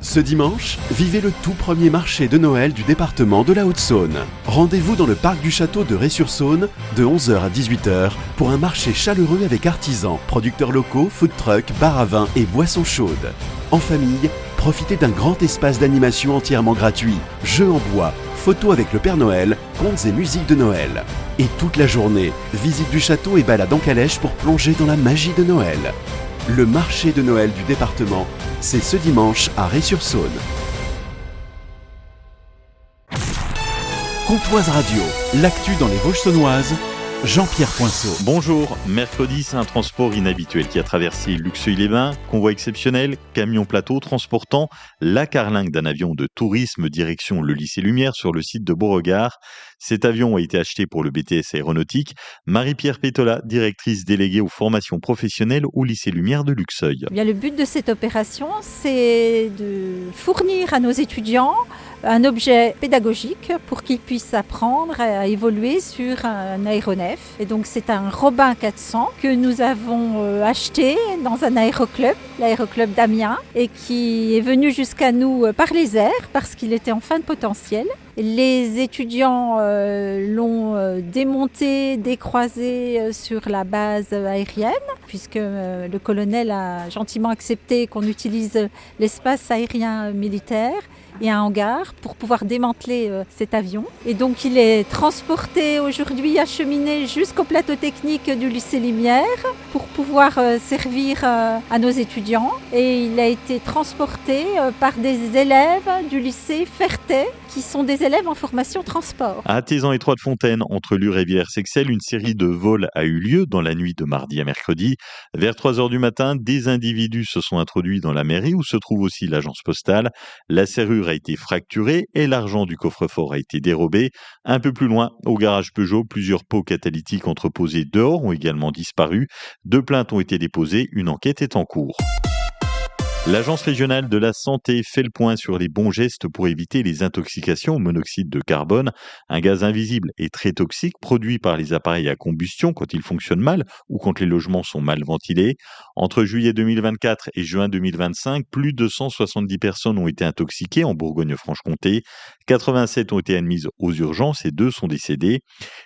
Ce dimanche, vivez le tout premier marché de Noël du département de la Haute-Saône. Rendez-vous dans le parc du château de Ré-sur-Saône de 11h à 18h pour un marché chaleureux avec artisans, producteurs locaux, food trucks, bars à vin et boissons chaudes. En famille, profitez d'un grand espace d'animation entièrement gratuit, jeux en bois, photos avec le Père Noël, contes et musique de Noël. Et toute la journée, visite du château et balade en calèche pour plonger dans la magie de Noël. Le marché de Noël du département, c'est ce dimanche à Ré-sur-Saône. Comtoise Radio, l'actu dans les Vosges saunoises, Jean-Pierre Poinceau. Bonjour, mercredi c'est un transport inhabituel qui a traversé Luxeuil-les-Bains, convoi exceptionnel, camion plateau transportant la carlingue d'un avion de tourisme direction le lycée Lumière sur le site de Beauregard. Cet avion a été acheté pour le BTS aéronautique. Marie-Pierre Pétola, directrice déléguée aux formations professionnelles au lycée Lumière de Luxeuil. Le but de cette opération, c'est de fournir à nos étudiants un objet pédagogique pour qu'ils puissent apprendre à évoluer sur un aéronef. Et donc c'est un Robin 400 que nous avons acheté dans un aéroclub, l'aéroclub d'Amiens, et qui est venu jusqu'à nous par les airs parce qu'il était en fin de potentiel. Les étudiants l'ont démonté, décroisé sur la base aérienne, puisque le colonel a gentiment accepté qu'on utilise l'espace aérien militaire et un hangar pour pouvoir démanteler cet avion. Et donc il est transporté aujourd'hui, acheminé jusqu'au plateau technique du lycée Lumière pour pouvoir servir à nos étudiants. Et il a été transporté par des élèves du lycée Fertet, qui sont des élèves en formation transport. À Tézan et Trois-de-Fontaine, entre Lure et Villers-Sexel, une série de vols a eu lieu dans la nuit de mardi à mercredi. Vers 3h du matin, des individus se sont introduits dans la mairie où se trouve aussi l'agence postale. La serrure a été fracturée et l'argent du coffre-fort a été dérobé. Un peu plus loin, au garage Peugeot, plusieurs pots catalytiques entreposés dehors ont également disparu. 2 plaintes ont été déposées, une enquête est en cours. L'Agence régionale de la santé fait le point sur les bons gestes pour éviter les intoxications au monoxyde de carbone, un gaz invisible et très toxique produit par les appareils à combustion quand ils fonctionnent mal ou quand les logements sont mal ventilés. Entre juillet 2024 et juin 2025, plus de 170 personnes ont été intoxiquées en Bourgogne-Franche-Comté, 87 ont été admises aux urgences et 2 sont décédées.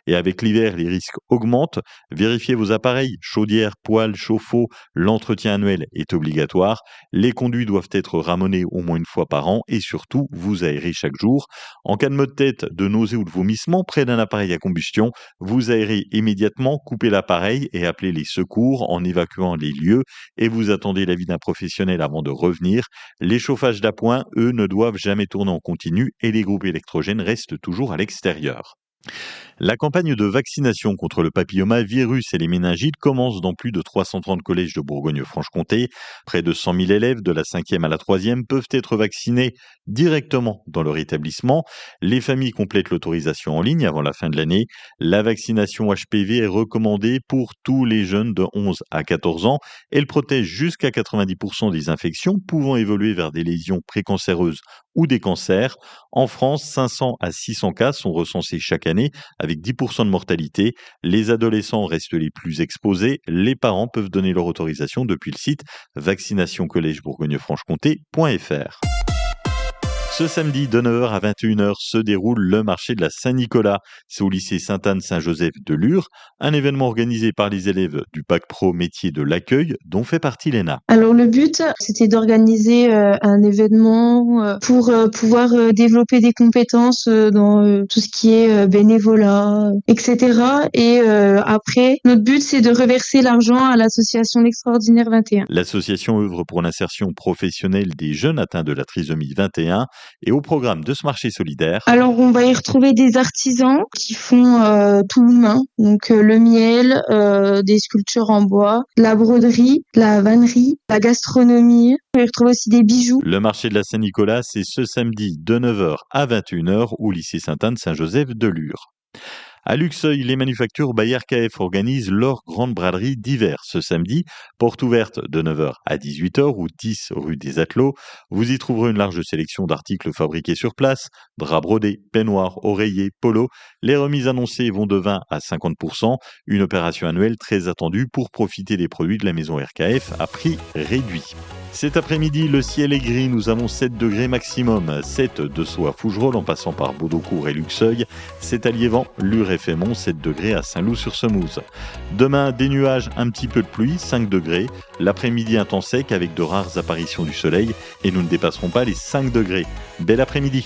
Et avec l'hiver, les risques augmentent. Vérifiez vos appareils, chaudières, poêles, chauffe-eau, l'entretien annuel est obligatoire. Les conduits doivent être ramonés au moins une fois par an et surtout, vous aérez chaque jour. En cas de maux de tête, de nausées ou de vomissements près d'un appareil à combustion, vous aérez immédiatement, coupez l'appareil et appelez les secours en évacuant les lieux et vous attendez l'avis d'un professionnel avant de revenir. Les chauffages d'appoint, eux, ne doivent jamais tourner en continu et les groupes électrogènes restent toujours à l'extérieur. La campagne de vaccination contre le papillomavirus et les méningites commence dans plus de 330 collèges de Bourgogne-Franche-Comté. Près de 100 000 élèves de la 5e à la 3e peuvent être vaccinés directement dans leur établissement. Les familles complètent l'autorisation en ligne avant la fin de l'année. La vaccination HPV est recommandée pour tous les jeunes de 11 à 14 ans. Elle protège jusqu'à 90% des infections pouvant évoluer vers des lésions précancéreuses ou des cancers. En France, 500 à 600 cas sont recensés chaque année avec 10% de mortalité. Les adolescents restent les plus exposés. Les parents peuvent donner leur autorisation depuis le site vaccinationcollège-bourgogne-franche-comté.fr. Ce samedi, de 9h à 21h, se déroule le marché de la Saint-Nicolas. C'est au lycée Sainte-Anne-Saint-Joseph de Lure, un événement organisé par les élèves du Bac Pro métier de l'accueil, dont fait partie l'ENA. Alors le but, c'était d'organiser un événement pour pouvoir développer des compétences dans tout ce qui est bénévolat, etc. Et après, notre but, c'est de reverser l'argent à l'association L'Extraordinaire 21. L'association œuvre pour l'insertion professionnelle des jeunes atteints de la trisomie 21 et au programme de ce marché solidaire. Alors on va y retrouver des artisans qui font tout main, donc le miel, des sculptures en bois, la broderie, la vannerie, la gastronomie. On va y retrouver aussi des bijoux. Le marché de la Saint-Nicolas, c'est ce samedi de 9h à 21h au lycée Sainte-Anne-Saint-Joseph de Lure. À Luxeuil, les manufactures Bayer KF organisent leur grande braderie d'hiver ce samedi, porte ouverte de 9h à 18h ou 10 rue des Attelots. Vous y trouverez une large sélection d'articles fabriqués sur place, draps brodés, peignoirs, oreillers, polos. Les remises annoncées vont de 20 à 50%, une opération annuelle très attendue pour profiter des produits de la maison RKF à prix réduit. Cet après-midi, le ciel est gris, nous avons 7 degrés maximum, 7 de Sceaux à Fougerolles en passant par Baudaucourt et Luxeuil, 7 à Liévent, Lure et Fémont, 7 degrés à Saint-Loup-sur-Semouse. Demain, des nuages, un petit peu de pluie, 5 degrés, l'après-midi un temps sec avec de rares apparitions du soleil et nous ne dépasserons pas les 5 degrés. Bel après-midi.